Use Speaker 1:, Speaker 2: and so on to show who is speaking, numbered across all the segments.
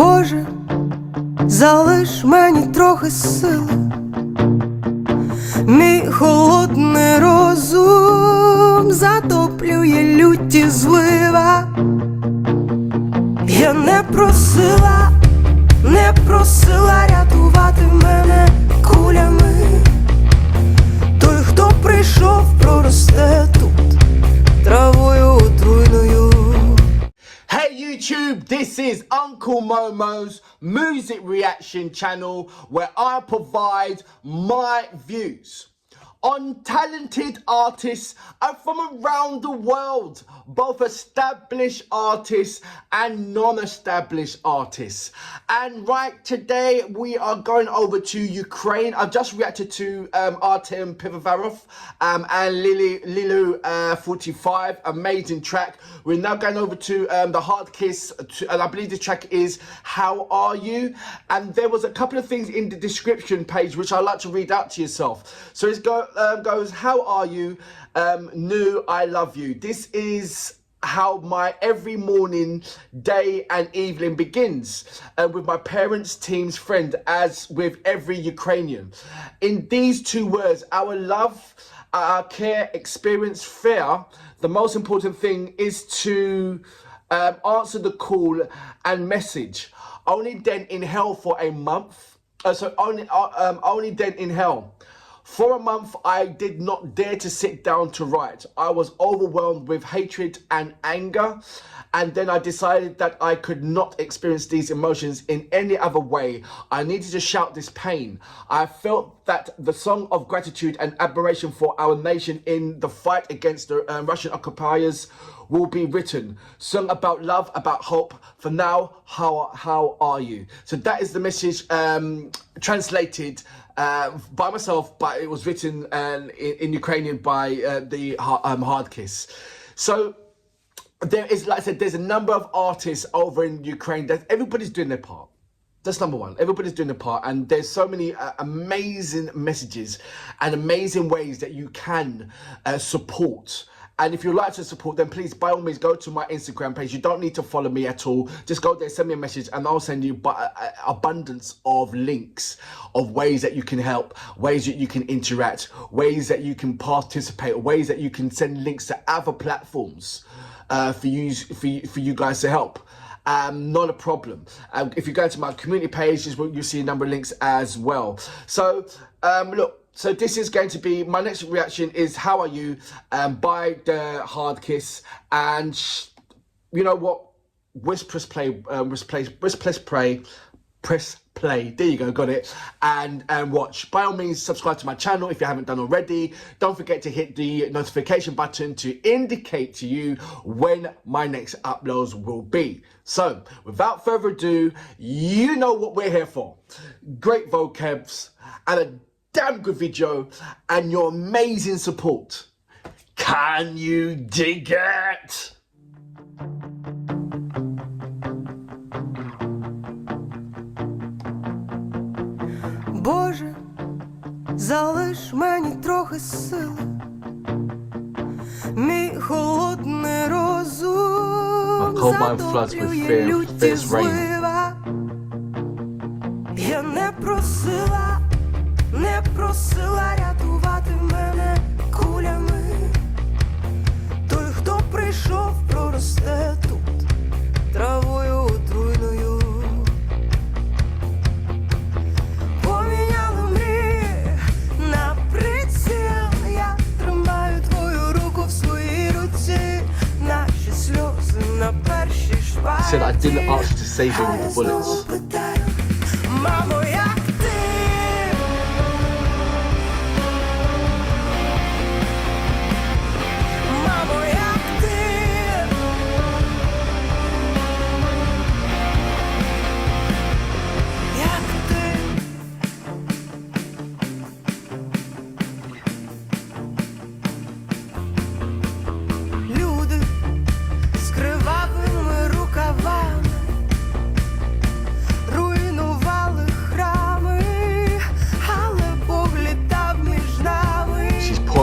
Speaker 1: Боже, залиш мені трохи сили, мій холодний розум затоплює люті злива. Я не просила рятувати мене кулями. Той, хто прийшов, проросте тут травою отруйною.
Speaker 2: Hey YouTube, this is Uncle Momo's music reaction channel where I provide my views on talented artists from around the world, both established artists and non-established artists. And right, today we are going over to Ukraine. I've just reacted to Artem Pivovarov and Lilu 45, amazing track. We're now going over to the HARDKISS, and I believe the track is How Are You? And there was a couple of things in the description page which I'd like to read out to yourself. So it goes, how are you? New, I love you. This is how my every morning, day and evening begins with my parents, team's friend, as with every Ukrainian. In these two words, our love, our care, experience, fear, the most important thing is to answer the call and message. Only then in hell for a month. Only then in hell. For a month, I did not dare to sit down to write. I was overwhelmed with hatred and anger. And then I decided that I could not experience these emotions in any other way. I needed to shout this pain. I felt that the song of gratitude and admiration for our nation in the fight against the Russian occupiers will be written. Sung about love, about hope. For now, how are you? So that is the message translated by myself, but it was written in Ukrainian by the HARDKISS. So there is, like I said, there's a number of artists over in Ukraine that everybody's doing their part. That's number one. Everybody's doing their part, and there's so many amazing messages and amazing ways that you can support. And if you'd like to support, then please, by all means, go to my Instagram page. You don't need to follow me at all. Just go there, send me a message, and I'll send you abundance of links of ways that you can help, ways that you can interact, ways that you can participate, ways that you can send links to other platforms for you guys to help. Not a problem. If you go to my community page, you'll see a number of links as well. So, look. So this is going to be, my next reaction is How Are You by the HARDKISS. And you know what? Press play. There you go, got it. And watch. By all means, subscribe to my channel if you haven't done already. Don't forget to hit the notification button to indicate to you when my next uploads will be. So, without further ado, you know what we're here for. Great vocabs and a damn good video and your amazing support. Can you dig it?
Speaker 1: Боже, залиш мені трохи сили, мій холодний розум затоплює люті злива. Я не просила рятувати мене кулями. Той, хто прийшов, проросте тут травою отруйною. Поміняли мрії на приціл. Я тримаю твою руку в своїй руці. Наші сльози на першій шпальті.
Speaker 2: Said I didn't ask you to save him with the bullets.
Speaker 1: Мамо, як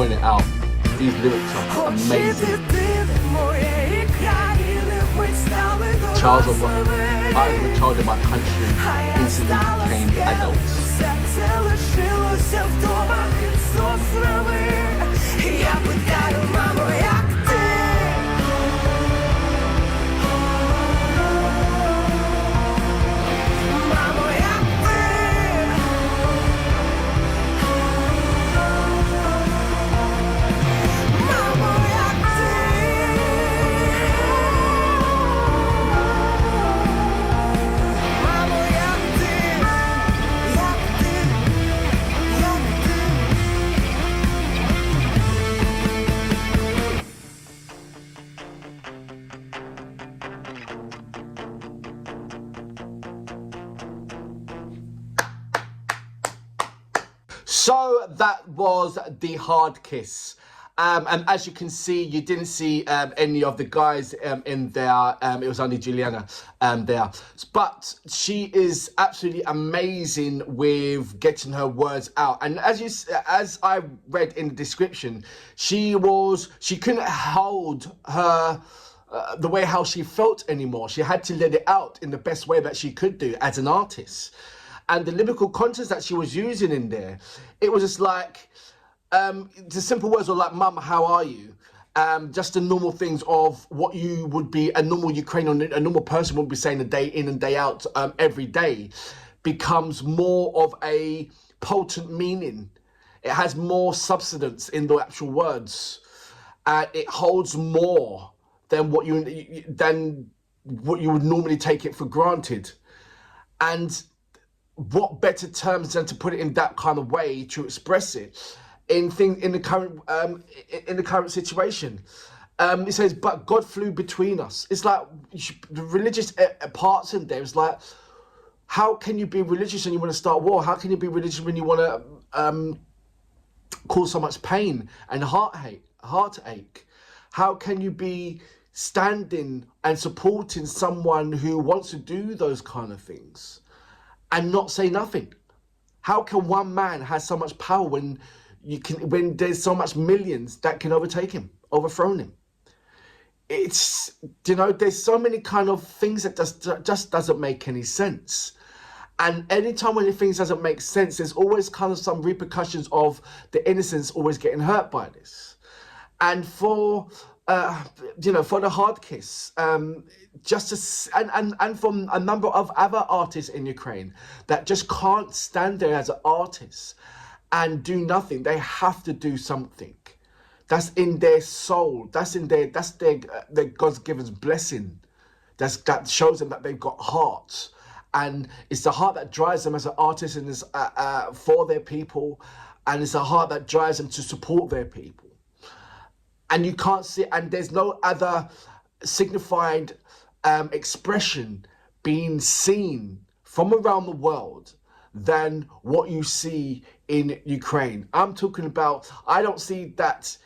Speaker 2: It out. These lyrics are amazing. Charles on I as a child in my country instantly became adults.
Speaker 1: Серце лишилося вдома під соснами. Я питаю, мамо, як ти? Мамо, як ти? Мамо, як ти? Мамо, як ти? Як ти? Як ти?
Speaker 2: So that was the hard kiss. And as you can see, you didn't see any of the guys in there. It was only Juliana there. But she is absolutely amazing with getting her words out. And as I read in the description, she couldn't hold her the way how she felt anymore. She had to let it out in the best way that she could do as an artist. And the lyrical content that she was using in there, it was just like, the simple words were like, Mum, how are you? Just the normal things of what you would be a normal Ukrainian, a normal person would be saying a day in and day out, every day, becomes more of a potent meaning. It has more substance in the actual words. It holds more than what you would normally take it for granted. And what better terms than to put it in that kind of way to express it in the current situation. It says, but God flew between us. It's like the religious parts in there. It's like, how can you be religious when you want to start war? How can you be religious when you want to cause so much pain and heartache? How can you be standing and supporting someone who wants to do those kind of things and not say nothing? How can one man have so much power when there's so much millions that can overthrow him? It's, there's so many kind of things that just doesn't make any sense. And anytime when things doesn't make sense, there's always kind of some repercussions of the innocents always getting hurt by this. And for the hard kiss, and from a number of other artists in Ukraine that just can't stand there as an artist and do nothing. They have to do something. That's in their soul. That's their God's given blessing. That shows them that they've got heart. And it's the heart that drives them as an artist and is for their people. And it's the heart that drives them to support their people. And you can't see, and there's no other signified expression being seen from around the world than what you see in Ukraine. I'm talking about, I don't see that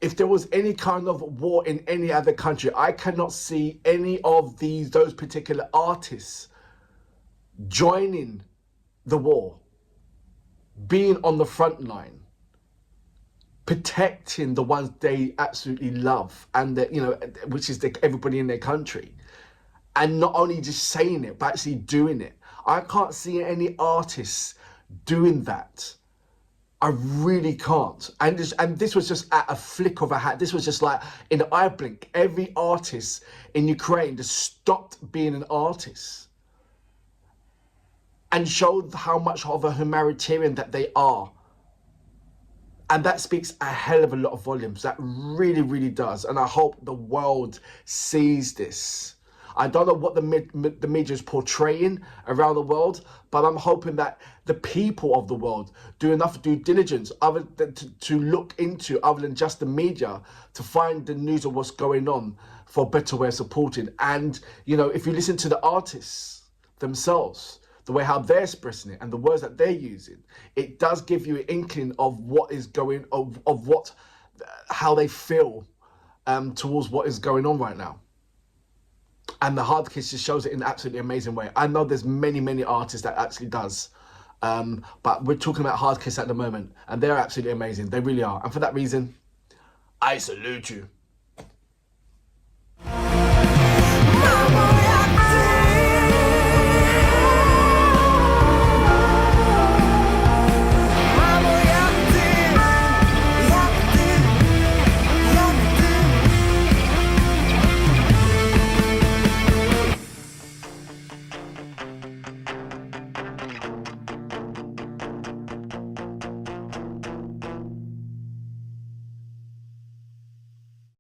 Speaker 2: if there was any kind of war in any other country, I cannot see any of those particular artists joining the war, being on the front line, protecting the ones they absolutely love, and which is everybody in their country, and not only just saying it but actually doing it. I can't see any artists doing that. I really can't. And this was just at a flick of a hat. This was just like in an eye blink. Every artist in Ukraine just stopped being an artist and showed how much of a humanitarian that they are. And that speaks a hell of a lot of volumes. That really, really does. And I hope the world sees this. I don't know what the media is portraying around the world, but I'm hoping that the people of the world do enough due diligence other than to look into, other than just the media, to find the news of what's going on for a better way of supporting. And, if you listen to the artists themselves, the way how they're expressing it and the words that they're using, it does give you an inkling of what is going, how they feel towards what is going on right now. And the hard kiss just shows it in an absolutely amazing way. I know there's many, many artists that actually does. But we're talking about hard kiss at the moment. And they're absolutely amazing. They really are. And for that reason, I salute you.